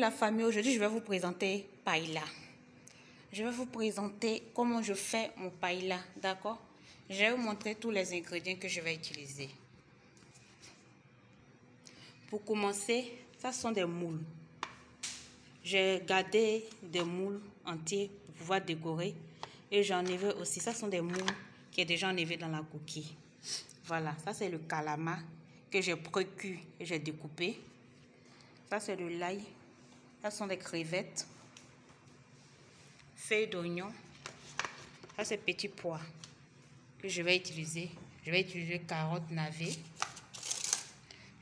la famille, aujourd'hui je vais vous présenter paella. Je vais vous présenter comment je fais mon paella, d'accord? Je vais vous montrer tous les ingrédients que je vais utiliser. Pour commencer, ça sont des moules. J'ai gardé des moules entiers pour pouvoir décorer. Et j'en ai aussi, ça sont des moules qui est déjà enlevé dans la coquille. Voilà, ça c'est le calamar que j'ai précuit et j'ai découpé. Ça c'est de l'ail. Ça sont des crevettes. Feuilles d'oignon. Ça c'est petits pois que je vais utiliser. Je vais utiliser carottes, navets.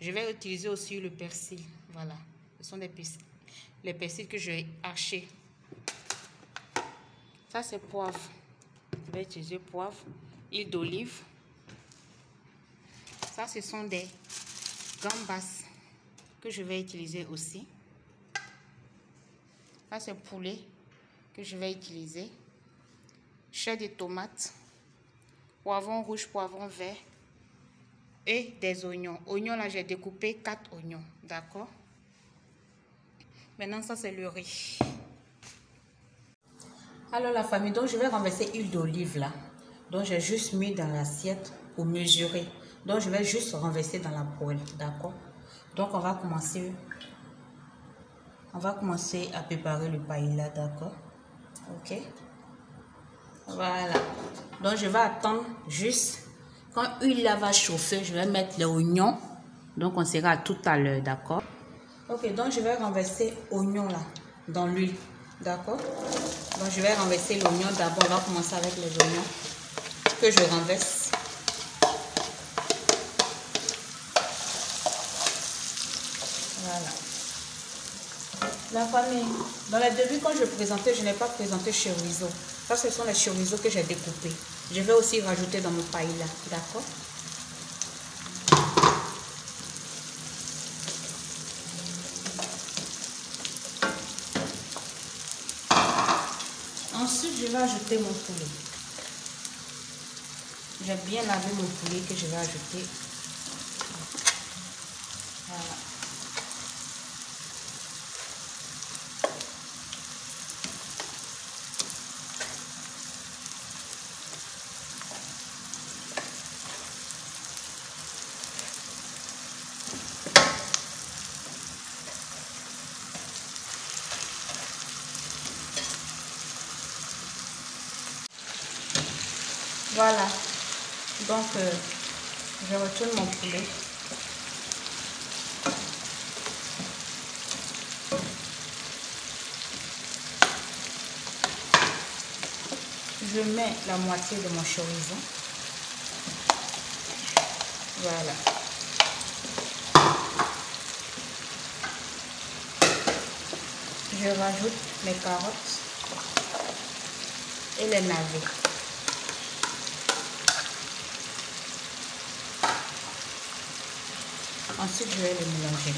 Je vais utiliser aussi le persil. Voilà, ce sont les persils que je vais hacher. Ça c'est poivre. Je vais utiliser poivre, huile d'olive. Ça ce sont des gambas que je vais utiliser aussi. Ça c'est poulet que je vais utiliser. Chair de tomate, poivron rouge, poivron vert et des oignons. Oignons là j'ai découpé 4 oignons, d'accord? Maintenant ça c'est le riz. Alors la famille, donc je vais renverser l'huile d'olive là. Donc j'ai juste mis dans l'assiette pour mesurer. Donc je vais juste renverser dans la poêle, d'accord? Donc on va commencer à préparer le paella, d'accord? Ok. Voilà. Donc je vais attendre juste quand l'huile là va chauffer, je vais mettre les oignons. Donc on sera à tout à l'heure, d'accord? Ok, donc je vais renverser l'oignon là dans l'huile, d'accord? Donc je vais renverser l'oignon d'abord. On va commencer avec les oignons que je renverse. Voilà. La famille, dans les débuts quand je présentais, je n'ai pas présenté chorizo. Ça, ce sont les chorizo que j'ai découpés. Je vais aussi rajouter dans mon paella, d'accord? Ensuite, je vais ajouter mon poulet. J'ai bien lavé mon poulet que je vais ajouter. Voilà. Voilà, donc je retourne mon poulet. Je mets la moitié de mon chorizo. Voilà. Je rajoute mes carottes et les navets. Ensuite, je vais les mélanger.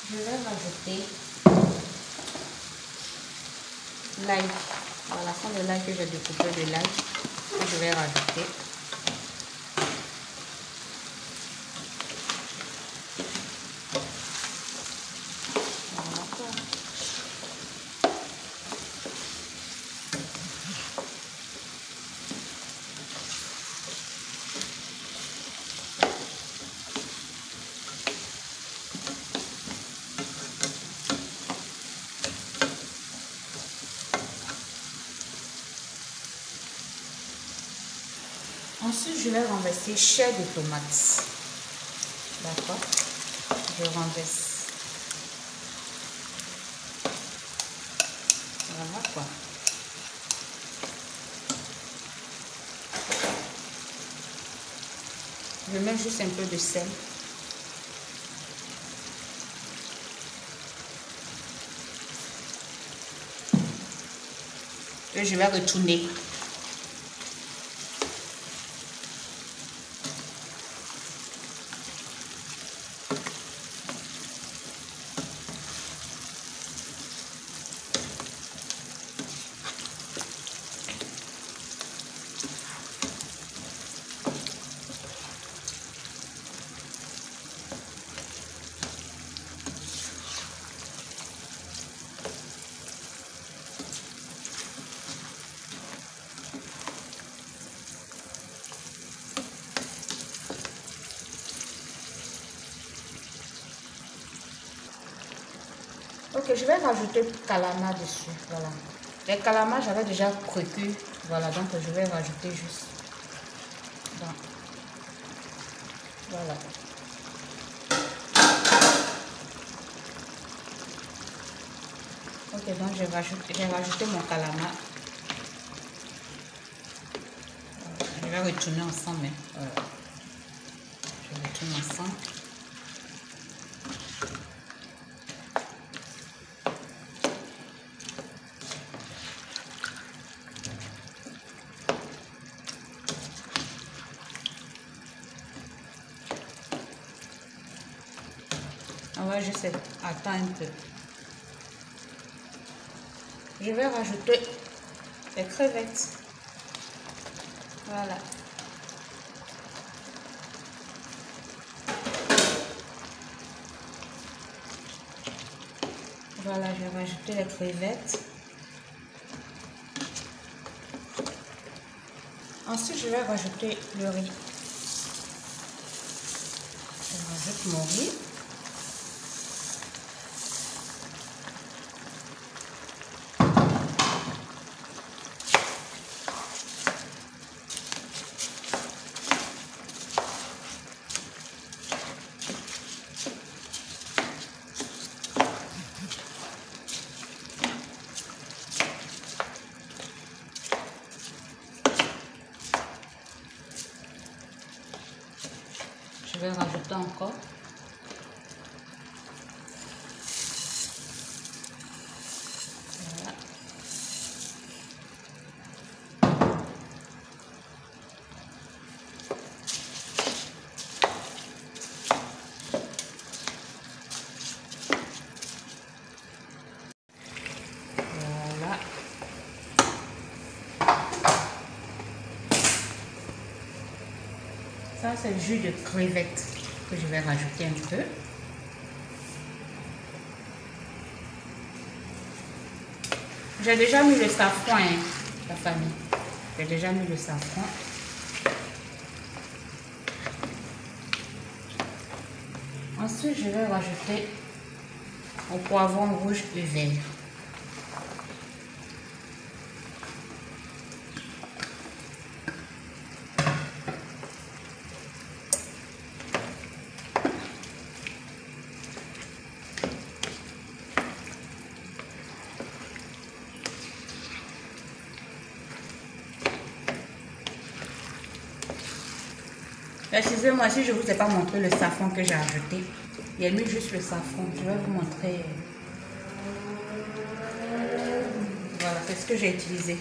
Je vais rajouter l'ail. Voilà, ce sont de l'ail que j'ai découpé de l'ail que je vais rajouter. Voilà. Ensuite, je vais renverser chair de tomate. D'accord? Je renverse. Voilà quoi. Je mets juste un peu de sel. Et je vais retourner. Ok, je vais rajouter calamar dessus. Voilà. Les calamars, j'avais déjà précu. Voilà, donc je vais rajouter juste. Donc, voilà. Ok, donc j'ai rajouté mon calamar. Je vais retourner ensemble. Mais, je retourne ensemble. On va juste attendre un peu. Je vais rajouter les crevettes. Voilà. Voilà, je vais rajouter les crevettes. Ensuite, je vais rajouter le riz. Je rajoute mon riz. Je vais rajouter encore. Voilà. Voilà. Ça, c'est le jus de crevettes que je vais rajouter un peu. J'ai déjà mis le safran, hein, la famille. J'ai déjà mis le safran. Ensuite, je vais rajouter mon poivron rouge et vert. Excusez-moi si je ne vous ai pas montré le safran que j'ai ajouté. Il y a mis juste le safran. Je vais vous montrer. Voilà, c'est ce que j'ai utilisé.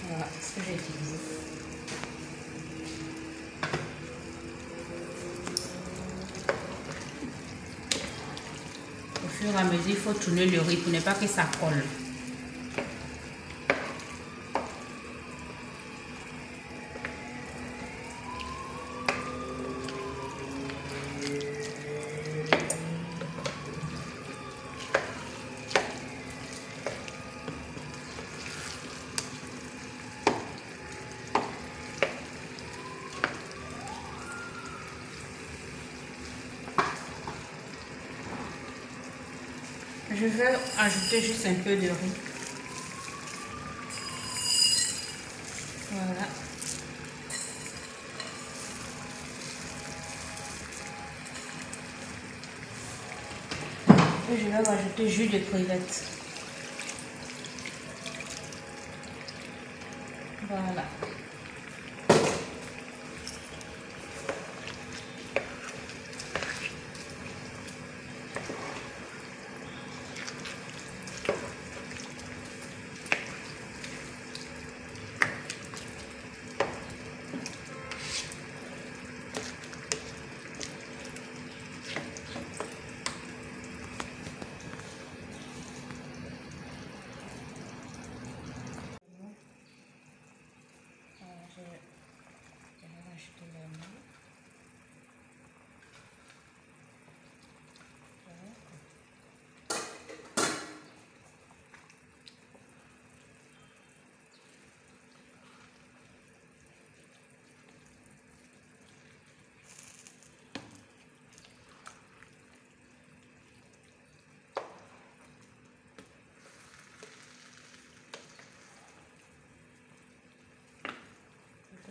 Voilà, c'est ce que j'ai utilisé. Au fur et à mesure, il faut tourner le riz pour ne pas que ça colle. Je vais ajouter juste un peu de riz. Voilà. Et je vais rajouter jus de crevettes. Voilà. Je vais rajouter l'oignon.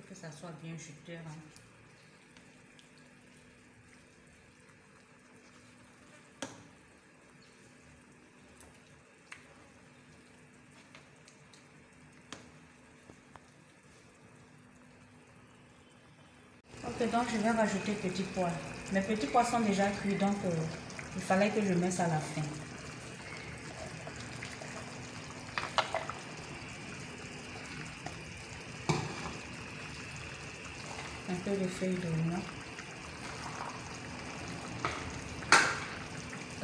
que ça soit bien juteux. Hein. Ok, donc je vais rajouter petits pois. Mes petits pois sont déjà cuits, donc il fallait que je mette ça à la fin. Un peu de feuilles d'oignon.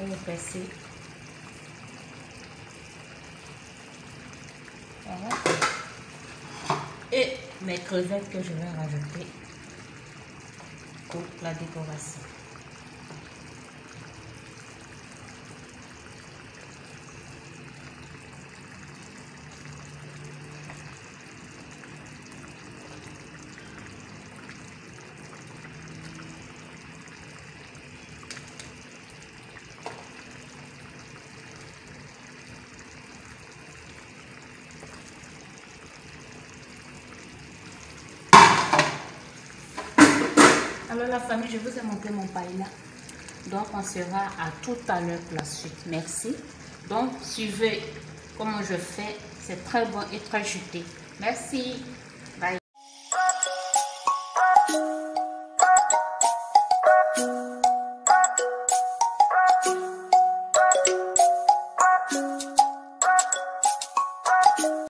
Et le persil. Voilà. Et mes crevettes que je vais rajouter pour la décoration. Alors la famille, je vous ai montré mon paella. Donc on sera à tout à l'heure pour la suite. Merci. Donc suivez comment je fais. C'est très bon et très juteux. Merci. Bye.